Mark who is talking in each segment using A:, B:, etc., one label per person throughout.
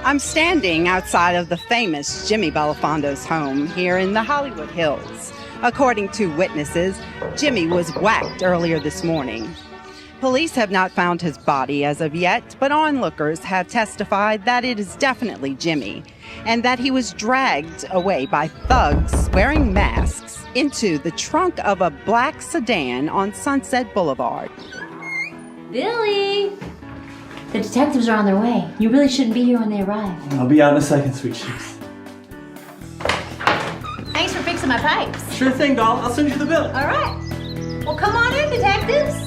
A: I'm standing outside of the famous Jimmy Belafondo's home here in the Hollywood Hills. According to witnesses, Jimmy was whacked earlier this morning. Police have not found his body as of yet, but onlookers have testified that it is definitely Jimmy, and that he was dragged away by thugs wearing masks into the trunk of a black sedan on Sunset Boulevard.
B: Billy! The detectives are on their way. You really shouldn't be here when they arrive.
C: I'll be out in a second, sweet cheeks.
B: Thanks for fixing my pipes.
C: Sure thing, doll. I'll send you the bill.
B: All right. Well, come on in, detectives.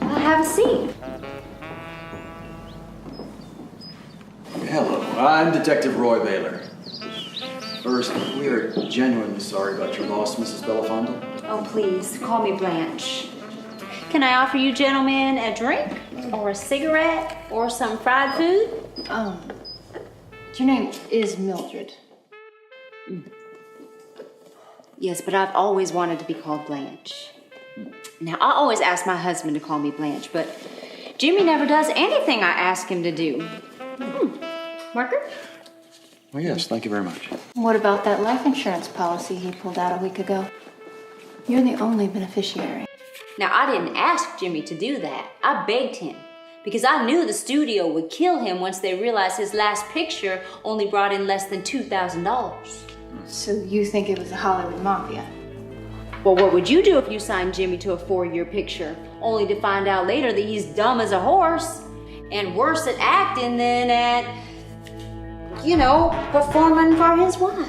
B: Have a seat.
D: Hello, I'm Detective Roy Baylor. First, we are genuinely sorry about your loss, Mrs. Belafondo.
B: Oh, please, call me Blanch. Can I offer you gentlemen a drink? Or a cigarette? Or some fried food?
E: Your name is Mildred.
B: Yes, but I've always wanted to be called Blanche. Now, I always ask my husband to call me Blanche, but Jimmy never does anything I ask him to do. Marker?
D: Well, yes, thank you very much.
E: What about that life insurance policy he pulled out a week ago? You're the only beneficiary.
B: Now, I didn't ask Jimmy to do that. I begged him, because I knew the studio would kill him once they realized his last picture only brought in less than $2,000.
E: So you think it was the Hollywood Mafia?
B: Well, what would you do if you signed Jimmy to a 4-year picture, only to find out later that he's dumb as a horse and worse at acting than at, performing for his wife?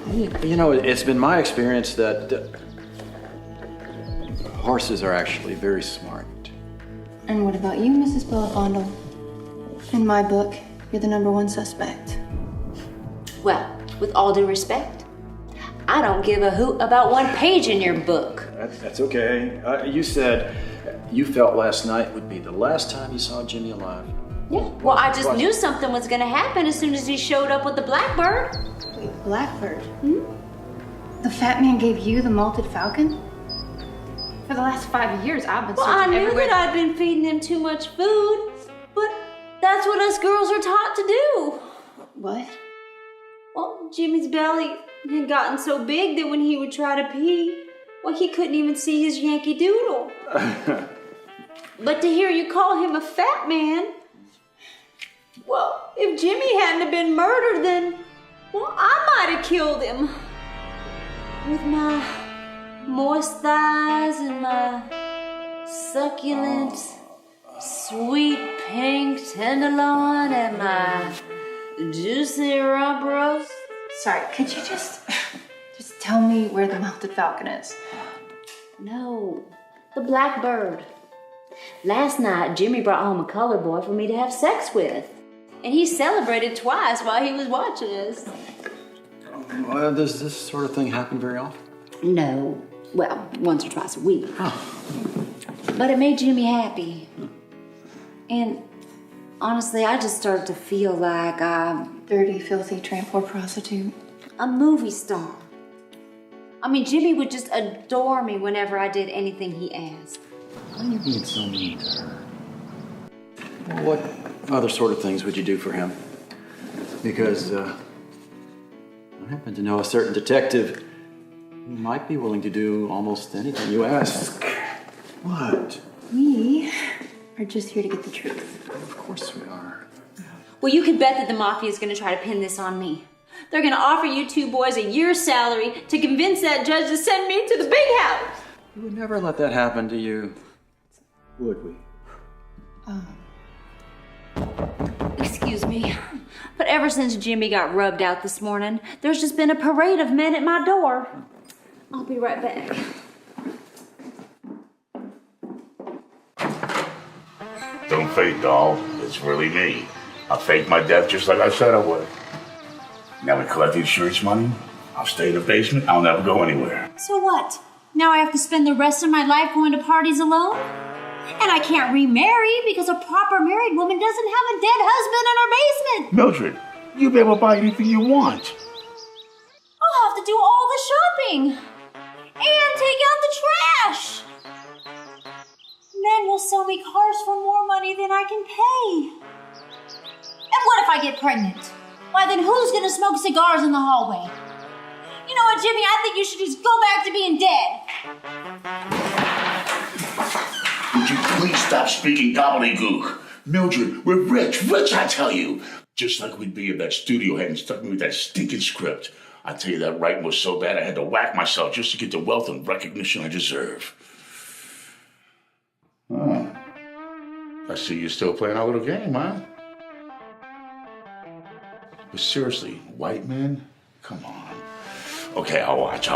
D: It's been my experience that horses are actually very smart.
E: And what about you, Mrs. Belafondo? In my book, you're the #1 suspect.
B: Well, with all due respect, I don't give a hoot about one page in your book.
D: That's okay. You said you felt last night would be the last time you saw Jimmy alive.
B: Yeah. Well, I just knew something was going to happen as soon as he showed up with the blackbird.
E: Wait, Blackbird? The fat man gave you the malted falcon? For the last 5 years, I've been searching everywhere.
B: Well, I knew that I'd been feeding him too much food, but that's what us girls are taught to do.
E: What?
B: Well, Jimmy's belly had gotten so big that when he would try to pee, well, he couldn't even see his Yankee Doodle. But to hear you call him a fat man, well, if Jimmy hadn't have been murdered, then, well, I might have killed him. With my moist thighs and my succulent, sweet pink tenderloin and my juicy rump roast.
E: Sorry, could you just tell me where the malted falcon is?
B: No, the blackbird. Last night, Jimmy brought home a colored boy for me to have sex with. And he celebrated twice while he was watching us.
D: Well, does this sort of thing happen very often?
B: No. Well, once or twice a week.
D: Oh.
B: But it made Jimmy happy. And honestly, I just started to feel like I'm
E: Dirty, filthy, tramp whore prostitute.
B: a movie star. I mean, Jimmy would just adore me whenever I did anything he asked.
D: Why are you being so mean to her? What other sort of things would you do for him? Because I happen to know a certain detective who might be willing to do almost anything you ask. What?
E: We are just here to get the truth.
D: Of course we are.
B: Well, you can bet that the mafia is going to try to pin this on me. They're going to offer you two boys a year's salary to convince that judge to send me to the big house.
D: We would never let that happen to you, would we?
B: Excuse me, but ever since Jimmy got rubbed out this morning, there's just been a parade of men at my door. I'll be right back.
F: Don't fake, doll. It's really me. I faked my death just like I said I would. Now we collect the insurance money. I'll stay in the basement. I'll never go anywhere.
B: So what? Now I have to spend the rest of my life going to parties alone? And I can't remarry because a proper married woman doesn't have a dead husband in her basement.
F: Mildred, you'll be able to buy anything you want.
B: I'll have to do all the shopping and take out the trash. Men will sell me cars for more money than I can pay.
G: And what if I get pregnant? Why, then who's gonna smoke cigars in the hallway? You know what, Jimmy? I think you should just go back to being dead.
F: Would you please stop speaking gobbledygook? Mildred, we're rich, I tell you. Just like we'd be if that studio hadn't stuck me with that stinking script. I tell you, that writing was so bad I had to whack myself just to get the wealth and recognition I deserve. Oh. I see you're still playing our little game, huh? But seriously, white men? Come on. Okay, I'll watch.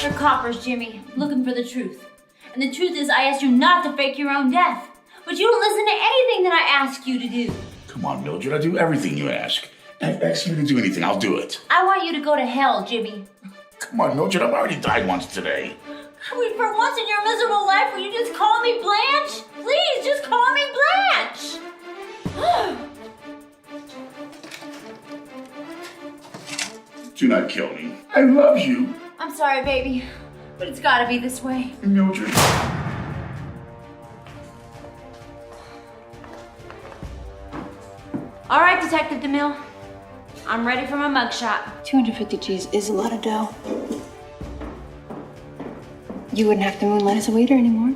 G: They're coppers, Jimmy, looking for the truth. And the truth is, I asked you not to fake your own death. But you don't listen to anything that I ask you to do.
F: Come on, Mildred, I do everything you ask. And if you ask me to do anything, I'll do it.
G: I want you to go to hell, Jimmy.
F: Come on, Mildred, I've already died once today.
G: I mean, for once in your miserable life, will you just call me Blanch? Please, just call me Blanch!
F: Do not kill me. I love you.
G: I'm sorry, baby, but it's gotta be this way.
F: Mildred.
B: All right, Detective DeMille. I'm ready for my mugshot.
E: 250 G's is a lot of dough. You wouldn't have to moonlight as a waiter anymore.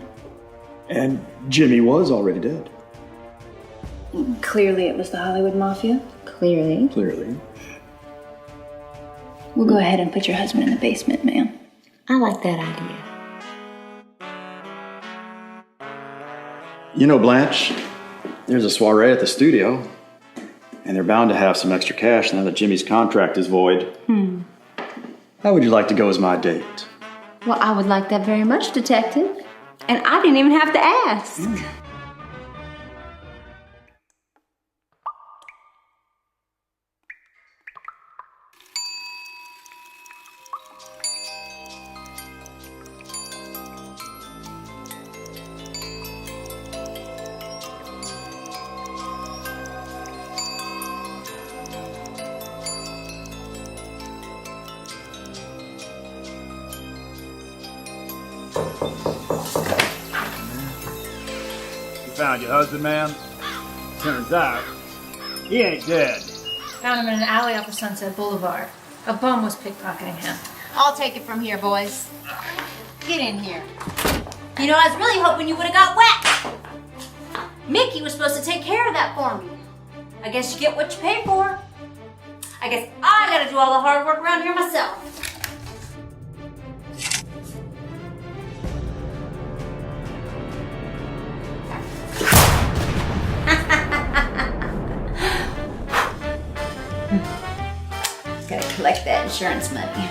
D: And Jimmy was already dead.
E: Clearly it was the Hollywood Mafia. Clearly.
D: Clearly.
E: We'll go ahead and put your husband in the basement, ma'am.
B: I like that idea.
D: You know, Blanche, there's a soiree at the studio, and they're bound to have some extra cash now that Jimmy's contract is void. How would you like to go as my date?
B: Well, I would like that very much, Detective. And I didn't even have to ask.
H: Found your husband, ma'am? Turns out, he ain't dead.
E: Found him in an alley off of Sunset Boulevard. A bum was pickpocketing him.
G: I'll take it from here, boys. Get in here. You know, I was really hoping you would have got wet. Mickey was supposed to take care of that for me. I guess you get what you pay for. I guess I gotta do all the hard work around here myself. Gotta collect that insurance money.